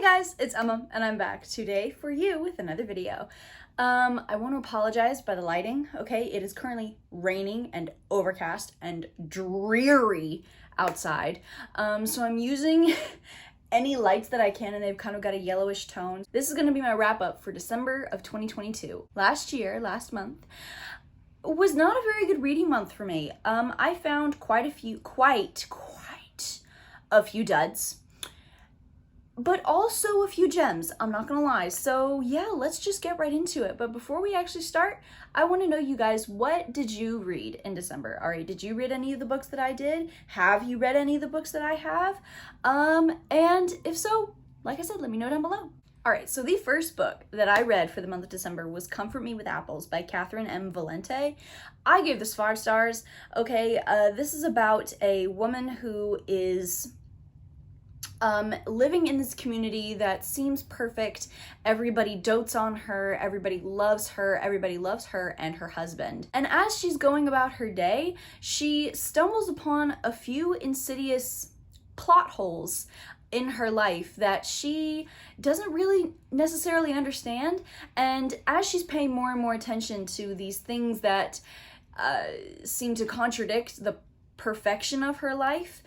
Hey guys, it's Emma and I'm back today for you with another video. I want to apologize by the lighting, okay? It is currently raining and overcast and dreary outside. So I'm using any lights that I can and they've kind of got a yellowish tone. This is going to be my wrap up for December of 2022. Last month, was not a very good reading month for me. I found quite a few duds, but also a few gems, I'm not gonna lie. So yeah, let's just get right into it. But before we actually start, I want to know, you guys, what did you read in December? All right, did you read any of the books that I did? Have you read any of the books that I have? And if so, like I said, let me know down below. All right, so the first book that I read for the month of December was Comfort Me with Apples by Catherynne and Valente. I gave this 5 stars. Okay, this is about a woman who is living in this community that seems perfect. Everybody dotes on her, everybody loves her and her husband. And as she's going about her day, she stumbles upon a few insidious plot holes in her life that she doesn't really necessarily understand. And as she's paying more and more attention to these things that seem to contradict the perfection of her life,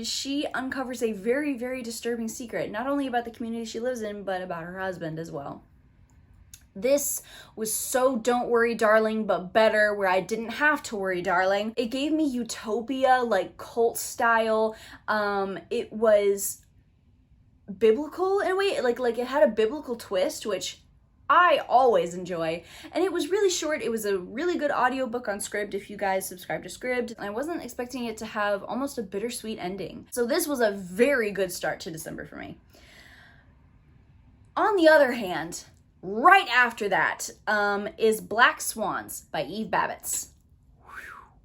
she uncovers a very, very disturbing secret, not only about the community she lives in, but about her husband as well. This was so don't worry darling, but better, where I didn't have to worry darling. It gave me utopia, like cult style. It was biblical in a way, like it had a biblical twist, which I always enjoy. And it was really short. It was a really good audiobook on Scribd if you guys subscribe to Scribd. I wasn't expecting it to have almost a bittersweet ending. So this was a very good start to December for me. On the other hand, right after that is Black Swans by Babitz.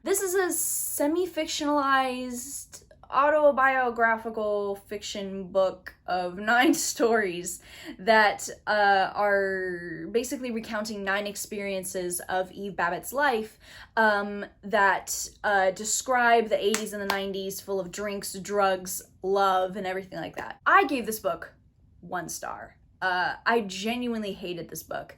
This is a semi-fictionalized autobiographical fiction book of 9 stories that are basically recounting 9 experiences of Babitz's life that describe the 80s and the 90s, full of drinks, drugs, love, and everything like that. I gave this book 1 star. I genuinely hated this book.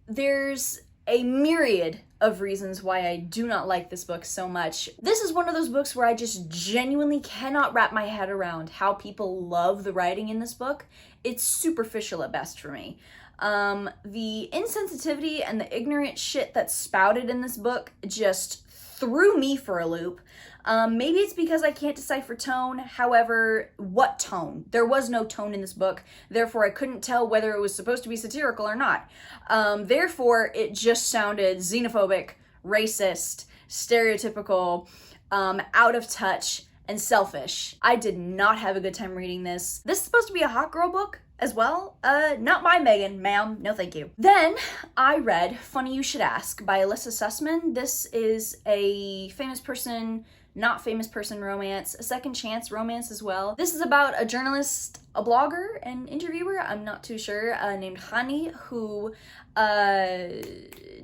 There's a myriad of reasons why I do not like this book so much. This is one of those books where I just genuinely cannot wrap my head around how people love the writing in this book. It's superficial at best for me. The insensitivity and the ignorant shit that's spouted in this book just threw me for a loop. Maybe it's because I can't decipher tone. However, what tone? There was no tone in this book. Therefore, I couldn't tell whether it was supposed to be satirical or not. Therefore, it just sounded xenophobic, racist, stereotypical, out of touch, and selfish. I did not have a good time reading this. This is supposed to be a hot girl book as well. Not my Megan, ma'am. No, thank you. Then I read Funny You Should Ask by Elissa Sussman. This is a famous person, not famous person romance, a second chance romance as well. This is about a journalist, a blogger, an interviewer, I'm not too sure, named Hani, who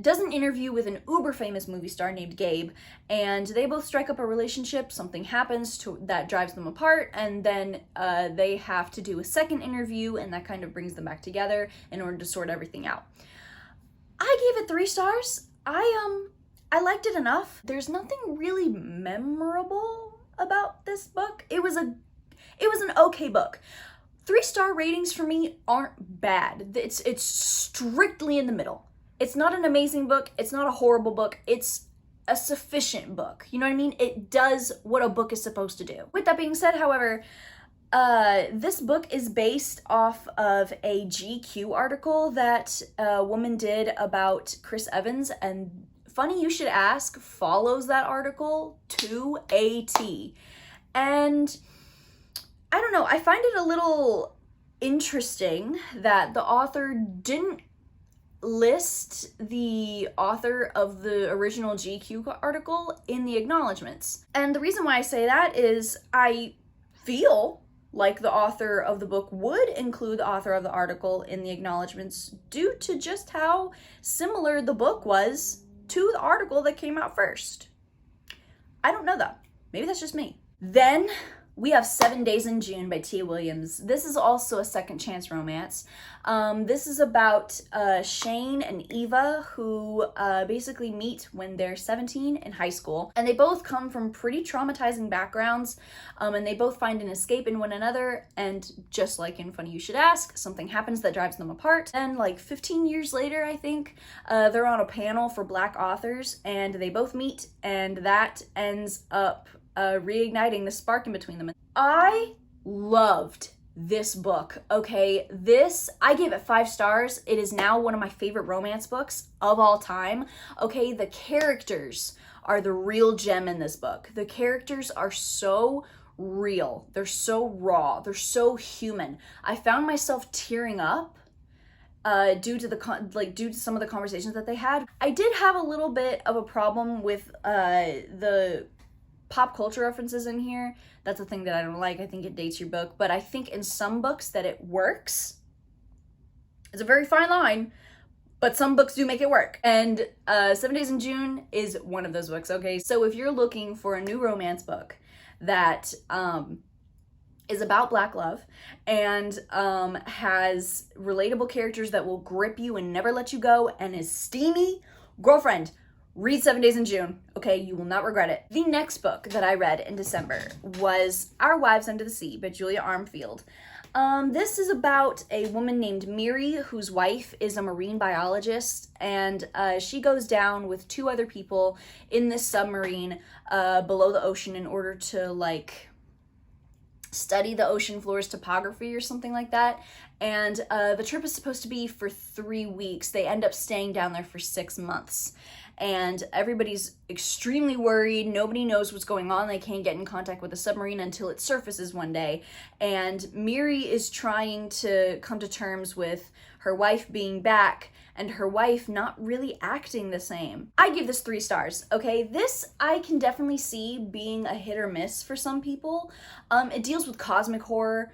does an interview with an uber famous movie star named Gabe, and they both strike up a relationship. Something happens that drives them apart, and then they have to do a second interview, and that kind of brings them back together in order to sort everything out. I gave it 3 stars. I liked it enough. There's nothing really memorable about this book. It was an okay book. 3-star ratings for me aren't bad. It's strictly in the middle. It's not an amazing book. It's not a horrible book. It's a sufficient book. You know what I mean? It does what a book is supposed to do. With that being said, however, this book is based off of a GQ article that a woman did about Chris Evans, and Funny You Should Ask follows that article to a T. And I don't know, I find it a little interesting that the author didn't list the author of the original GQ article in the acknowledgements. And the reason why I say that is I feel like the author of the book would include the author of the article in the acknowledgements due to just how similar the book was to the article that came out first. I don't know though. Maybe that's just me. Then we have 7 Days in June by Tia Williams. This is also a second chance romance. This is about Shane and Eva, who basically meet when they're 17 in high school. And they both come from pretty traumatizing backgrounds, and they both find an escape in one another. And just like in Funny You Should Ask, something happens that drives them apart. And like 15 years later, I think, they're on a panel for Black authors, and they both meet, and that ends up reigniting the spark in between them. I loved this book, okay? I gave it 5 stars. It is now one of my favorite romance books of all time, okay? The characters are the real gem in this book. The characters are so real. They're so raw. They're so human. I found myself tearing up due to some of the conversations that they had. I did have a little bit of a problem with the pop culture references in here. That's a thing that I don't like. I think it dates your book, but I think in some books that it works. It's a very fine line, but some books do make it work. And 7 Days in June is one of those books, okay? So if you're looking for a new romance book that is about Black love and has relatable characters that will grip you and never let you go and is steamy, girlfriend, read 7 Days in June, okay? You will not regret it. The next book that I read in December was Our Wives Under the Sea by Julia Armfield. This is about a woman named Miri, whose wife is a marine biologist, and she goes down with 2 other people in this submarine below the ocean in order to, like, study the ocean floor's topography or something like that. And the trip is supposed to be for 3 weeks. They end up staying down there for 6 months. And everybody's extremely worried. Nobody knows what's going on. They can't get in contact with the submarine until it surfaces one day. And Miri is trying to come to terms with her wife being back and her wife not really acting the same. I give this 3 stars, okay? This I can definitely see being a hit or miss for some people. It deals with cosmic horror.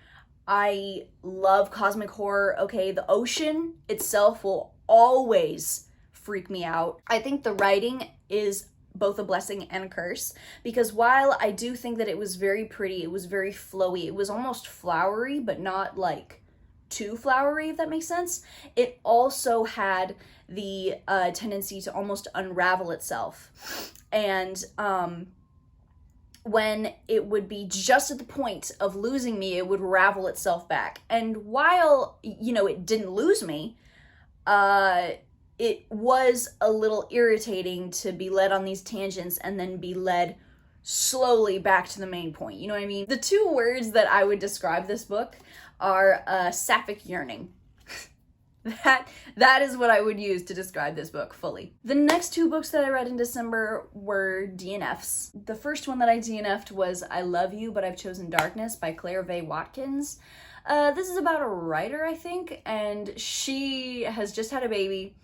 I love cosmic horror, okay? The ocean itself will always freak me out. I think the writing is both a blessing and a curse, because while I do think that it was very pretty, it was very flowy, it was almost flowery, but not like too flowery, if that makes sense. It also had the tendency to almost unravel itself. And when it would be just at the point of losing me, it would ravel itself back. And while, you know, it didn't lose me, it was a little irritating to be led on these tangents and then be led slowly back to the main point. You know what I mean? The 2 words that I would describe this book are sapphic yearning. That is what I would use to describe this book fully. The next 2 books that I read in December were DNFs. The first one that I DNF'd was I Love You, But I've Chosen Darkness by Vaye Watkins. This is about a writer, I think, and she has just had a baby.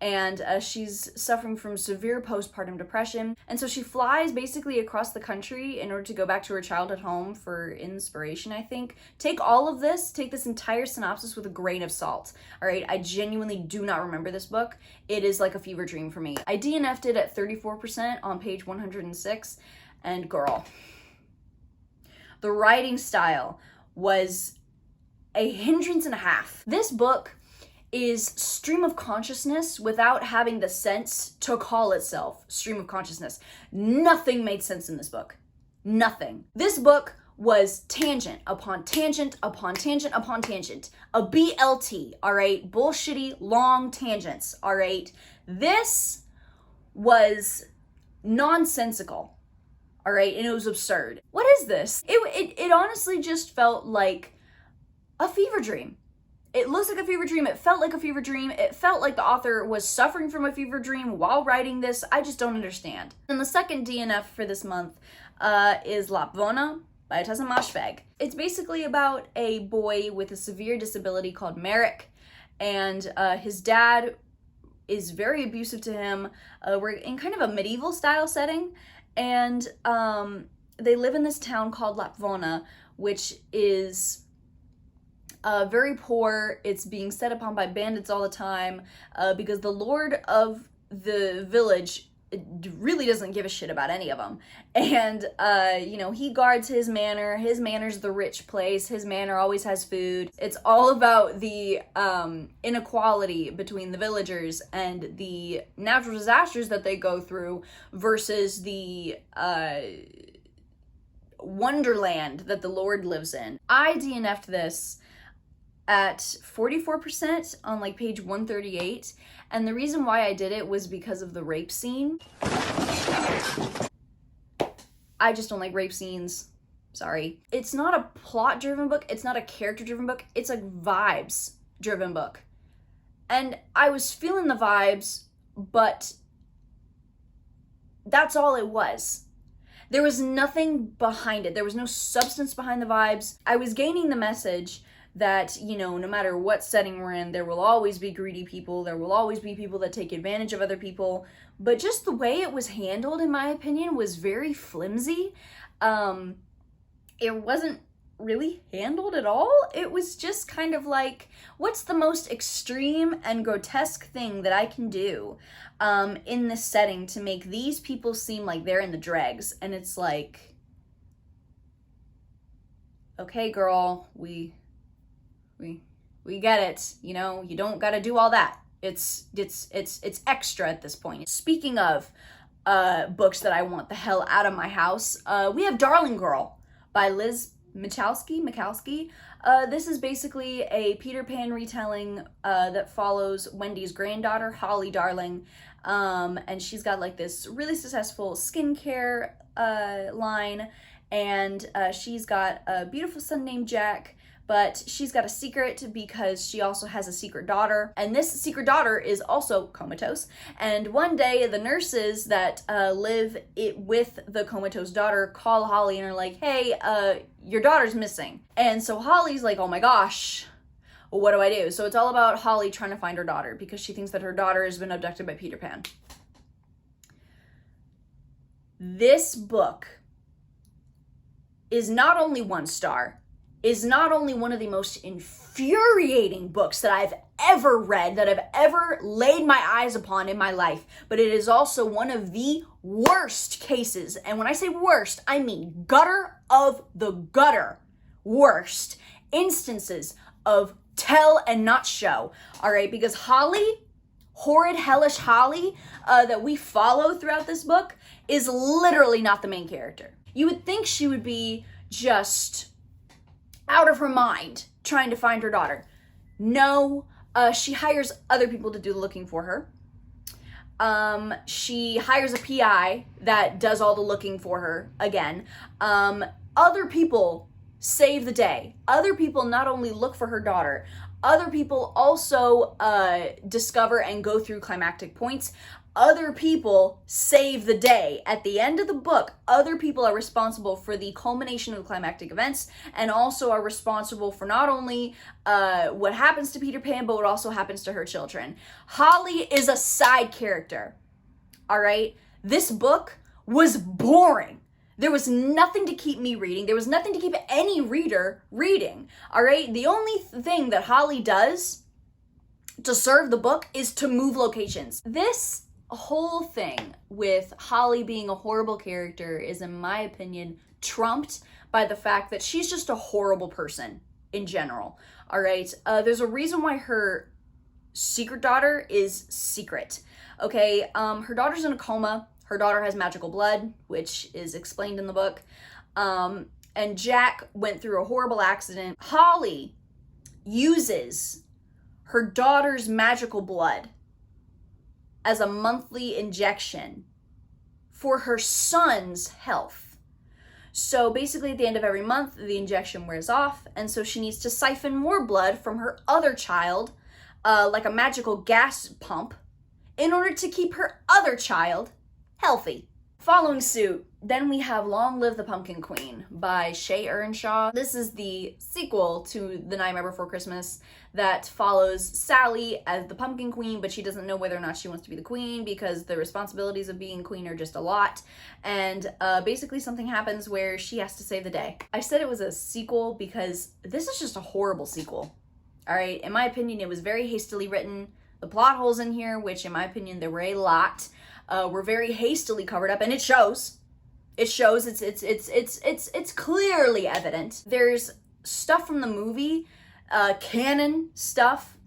And she's suffering from severe postpartum depression. And so she flies basically across the country in order to go back to her childhood home for inspiration, I think. Take this entire synopsis with a grain of salt, all right? I genuinely do not remember this book. It is like a fever dream for me. I DNF'd it at 34% on page 106, and girl, the writing style was a hindrance and a half. This book is stream of consciousness without having the sense to call itself stream of consciousness. Nothing made sense in this book. Nothing. This book was tangent upon tangent upon tangent upon tangent. A BLT, all right? Bullshitty long tangents, all right? This was nonsensical, all right? And it was absurd. What is this? It honestly just felt like a fever dream. It looks like a fever dream. It felt like a fever dream. It felt like the author was suffering from a fever dream while writing this. I just don't understand. And the second DNF for this month is Lapvona by Ottessa Moshfegh. It's basically about a boy with a severe disability called Merrick, and his dad is very abusive to him. We're in kind of a medieval style setting, and they live in this town called Lapvona, which is very poor. It's being set upon by bandits all the time because the lord of the village really doesn't give a shit about any of them. And, you know, he guards his manor. His manor's the rich place. His manor always has food. It's all about the inequality between the villagers and the natural disasters that they go through versus the wonderland that the Lord lives in. I DNF'd this at 44% on like page 138, and the reason why I did it was because of the rape scene. I just don't like rape scenes. Sorry. It's not a plot-driven book. It's not a character-driven book. It's a vibes-driven book. And I was feeling the vibes, but that's all it was. There was nothing behind it. There was no substance behind the vibes. I was gaining the message that, you know, no matter what setting we're in, there will always be greedy people. There will always be people that take advantage of other people. But just the way it was handled, in my opinion, was very flimsy. It wasn't really handled at all. It was just kind of like, what's the most extreme and grotesque thing that I can do in this setting to make these people seem like they're in the dregs? And it's like, okay, girl, we get it. You know, you don't gotta do all that. It's extra at this point. Speaking of books that I want the hell out of my house, we have Darling Girl by Michalski. This is basically a Peter Pan retelling that follows Wendy's granddaughter, Holly Darling, and she's got like this really successful skincare line, and she's got a beautiful son named Jack. But she's got a secret because she also has a secret daughter. And this secret daughter is also comatose. And one day the nurses that live with the comatose daughter call Holly and are like, hey, your daughter's missing. And so Holly's like, oh my gosh, well, what do I do? So it's all about Holly trying to find her daughter because she thinks that her daughter has been abducted by Peter Pan. This book is not only 1 star, is not only one of the most infuriating books that I've ever read, that I've ever laid my eyes upon in my life, but it is also one of the worst cases. And when I say worst, I mean gutter of the gutter worst instances of tell and not show. All right, because Holly, horrid, hellish Holly, that we follow throughout this book is literally not the main character. You would think she would be just out of her mind trying to find her daughter. No, she hires other people to do the looking for her. She hires a PI that does all the looking for her again. Other people save the day. Other people not only look for her daughter, other people also discover and go through climactic points. Other people save the day. At the end of the book, other people are responsible for the culmination of the climactic events and also are responsible for not only what happens to Peter Pan, but what also happens to her children. Holly is a side character, all right? This book was boring. There was nothing to keep me reading. There was nothing to keep any reader reading, all right? The only thing that Holly does to serve the book is to move locations. This whole thing with Holly being a horrible character is, in my opinion, trumped by the fact that she's just a horrible person in general. All right, there's a reason why her secret daughter is secret. Okay, her daughter's in a coma. Her daughter has magical blood, which is explained in the book. And Jack went through a horrible accident. Holly uses her daughter's magical blood as a monthly injection for her son's health. So basically at the end of every month, the injection wears off, and so she needs to siphon more blood from her other child, like a magical gas pump, in order to keep her other child healthy. Following suit, then we have Long Live the Pumpkin Queen by Shea Ernshaw. This is the sequel to The Nightmare Before Christmas that follows Sally as the Pumpkin Queen, but she doesn't know whether or not she wants to be the queen because the responsibilities of being queen are just a lot. And basically something happens where she has to save the day. I said it was a sequel because this is just a horrible sequel. All right, in my opinion, it was very hastily written. The plot holes in here, which in my opinion, there were a lot. were very hastily covered up, and it shows. It shows. It's clearly evident. There's stuff from the movie, canon stuff,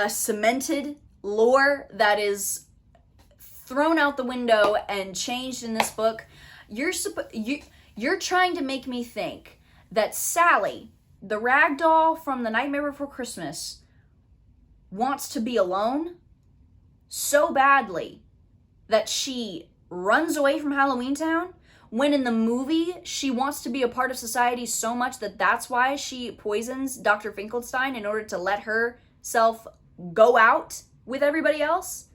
cemented lore that is thrown out the window and changed in this book. You're trying to make me think that Sally, the rag doll from The Nightmare Before Christmas, wants to be alone so badly that she runs away from Halloween Town, when in the movie she wants to be a part of society so much that that's why she poisons Dr. Finkelstein in order to let herself go out with everybody else?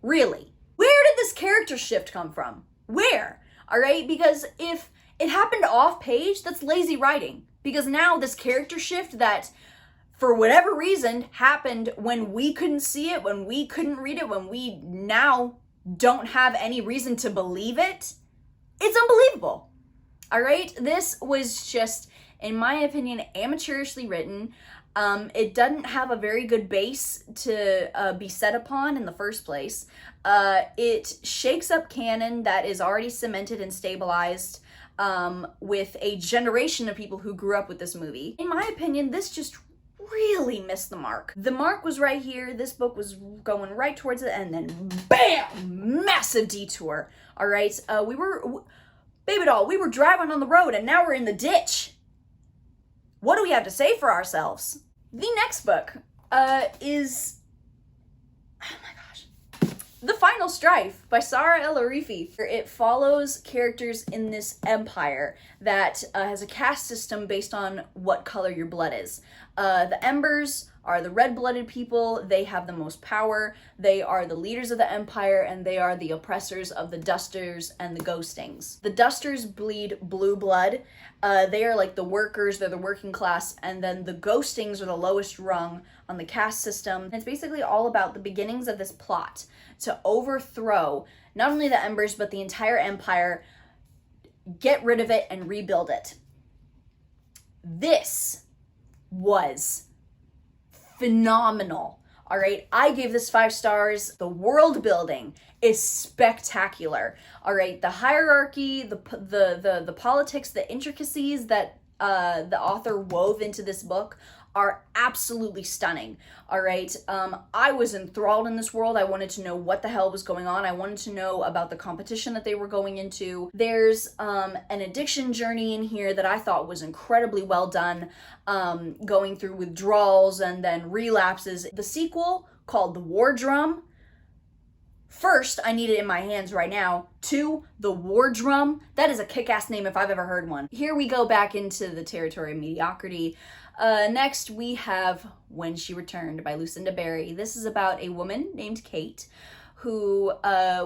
Really? Where did this character shift come from? Where? All right, because if it happened off page, that's lazy writing. Because now this character shift that, for whatever reason, happened when we couldn't see it, when we couldn't read it, when we now don't have any reason to believe it, it's unbelievable. All right, this was just, in my opinion, amateurishly written. It doesn't have a very good base to be set upon in the first place. It shakes up canon that is already cemented and stabilized with a generation of people who grew up with this movie. In my opinion, this just really missed the mark. The mark was right here. This book was going right towards it, and then bam, massive detour. All right, baby doll, we were driving on the road, and now we're in the ditch. What do we have to say for ourselves? The next book is, oh my gosh, The Final Strife by Saara El-Arifi. It follows characters in this empire that has a caste system based on what color your blood is. The Embers are the red-blooded people. They have the most power. They are the leaders of the empire, and they are the oppressors of the Dusters and the Ghostings. The Dusters bleed blue blood. They are like the workers, they're the working class, and then the Ghostings are the lowest rung on the caste system. And it's basically all about the beginnings of this plot to overthrow not only the Embers, but the entire empire, get rid of it, and rebuild it. This was phenomenal. All right, I gave this 5 stars. The world building is spectacular. All right, the hierarchy, the politics, the intricacies that the author wove into this book are absolutely stunning. All right, I was enthralled in this world. I wanted to know what the hell was going on. I wanted to know about the competition that they were going into. There's an addiction journey in here that I thought was incredibly well done, going through withdrawals and then relapses. The sequel, called The War Drum. First, I need it in my hands right now. 2, The War Drum. That is a kick-ass name if I've ever heard one. Here we go back into the territory of mediocrity. Next, we have When She Returned by Lucinda Berry. This is about a woman named Kate who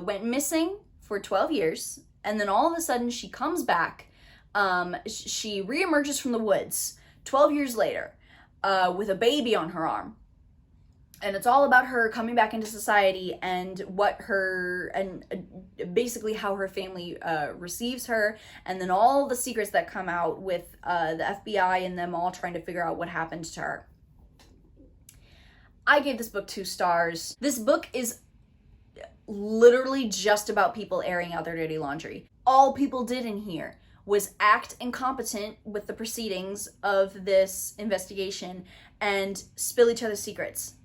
went missing for 12 years, and then all of a sudden she comes back. She reemerges from the woods 12 years later with a baby on her arm. And it's all about her coming back into society and basically how her family receives her, and then all the secrets that come out with the FBI and them all trying to figure out what happened to her. I gave this book 2 stars. This book is literally just about people airing out their dirty laundry. All people did in here was act incompetent with the proceedings of this investigation and spill each other's secrets.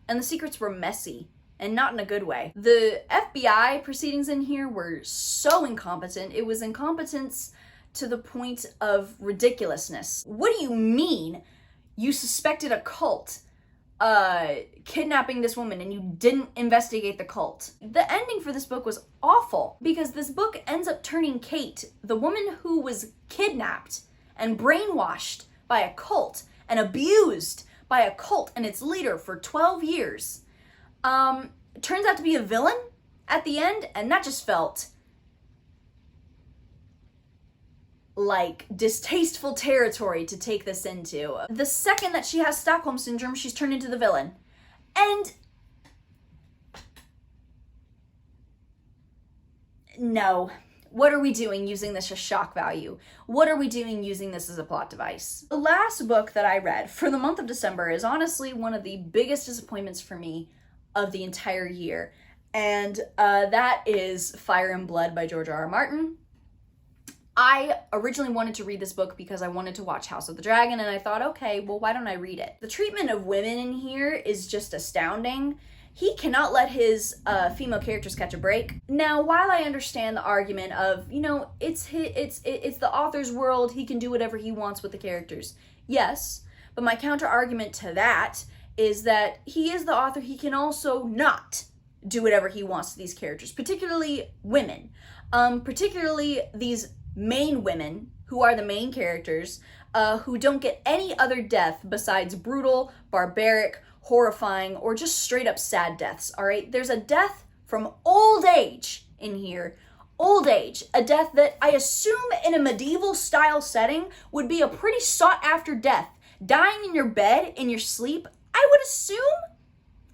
And the secrets were messy, and not in a good way. The FBI proceedings in here were so incompetent. It was incompetence to the point of ridiculousness. What do you mean you suspected a cult kidnapping this woman and you didn't investigate the cult? The ending for this book was awful, because this book ends up turning Kate, the woman who was kidnapped and brainwashed by a cult and abused by a cult and its leader for 12 years, turns out to be a villain at the end, and that just felt like distasteful territory to take this into. The second that she has Stockholm Syndrome, she's turned into the villain. And no. What are we doing using this as shock value? What are we doing using this as a plot device? The last book that I read for the month of December is honestly one of the biggest disappointments for me of the entire year. and that is Fire and Blood by George R.R. Martin. I originally wanted to read this book because I wanted to watch House of the Dragon, and I thought, okay, well, why don't I read it? The treatment of women in here is just astounding. He cannot let his female characters catch a break. Now, while I understand the argument of, you know, it's the author's world, he can do whatever he wants with the characters. Yes, but my counter argument to that is that he is the author, he can also not do whatever he wants to these characters, particularly women. Particularly these main women, who are the main characters, who don't get any other death besides brutal, barbaric, horrifying, or just straight up sad deaths, all right? There's a death from old age in here. Old age. A death that I assume in a medieval style setting would be a pretty sought after death. Dying in your bed, in your sleep, I would assume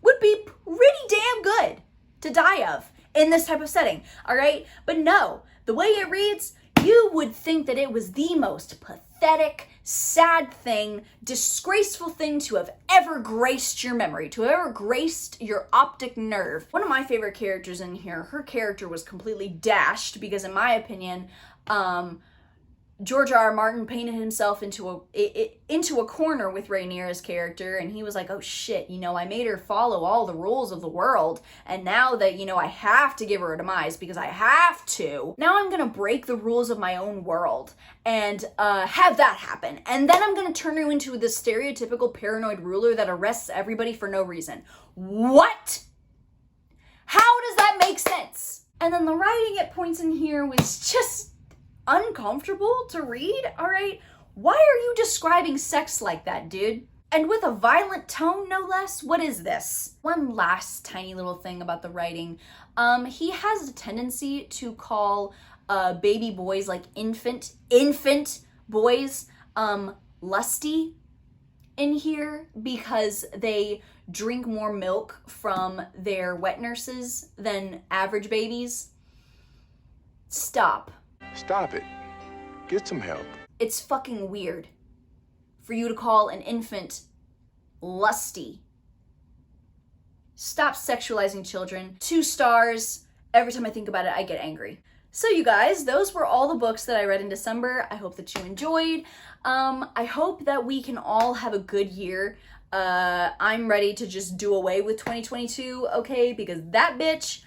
would be pretty damn good to die of in this type of setting, all right? But no, the way it reads, you would think that it was the most pathetic, sad thing, disgraceful thing to have ever graced your memory, to have ever graced your optic nerve. One of my favorite characters in here, her character was completely dashed because in my opinion, George R.R. Martin painted himself into a corner with Rhaenyra's character, and he was like, oh shit, you know, I made her follow all the rules of the world, and now that, you know, I have to give her a demise because I have to, now I'm gonna break the rules of my own world and have that happen, and then I'm gonna turn her into this stereotypical paranoid ruler that arrests everybody for no reason. What? How does that make sense? And then the writing at points in here was just uncomfortable to read, all right? Why are you describing sex like that, dude? And with a violent tone, no less? What is this? One last tiny little thing about the writing. He has a tendency to call baby boys, like infant boys, lusty in here because they drink more milk from their wet nurses than average babies. Stop. Stop it. Get some help. It's fucking weird for you to call an infant lusty. Stop sexualizing children. 2 stars. Every time I think about it, I get angry. So you guys, those were all the books that I read in December. I hope that you enjoyed. I hope that we can all have a good year. I'm ready to just do away with 2022, okay? Because that bitch,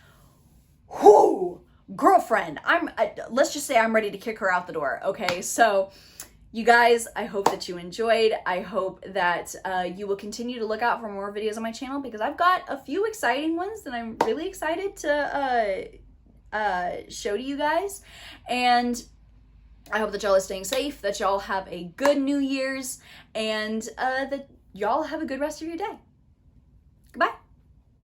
whoo! Girlfriend, let's just say I'm ready to kick her out the door, okay? So, you guys, I hope that you enjoyed. I hope that you will continue to look out for more videos on my channel because I've got a few exciting ones that I'm really excited to show to you guys. And I hope that y'all are staying safe, that y'all have a good New Year's, and that y'all have a good rest of your day.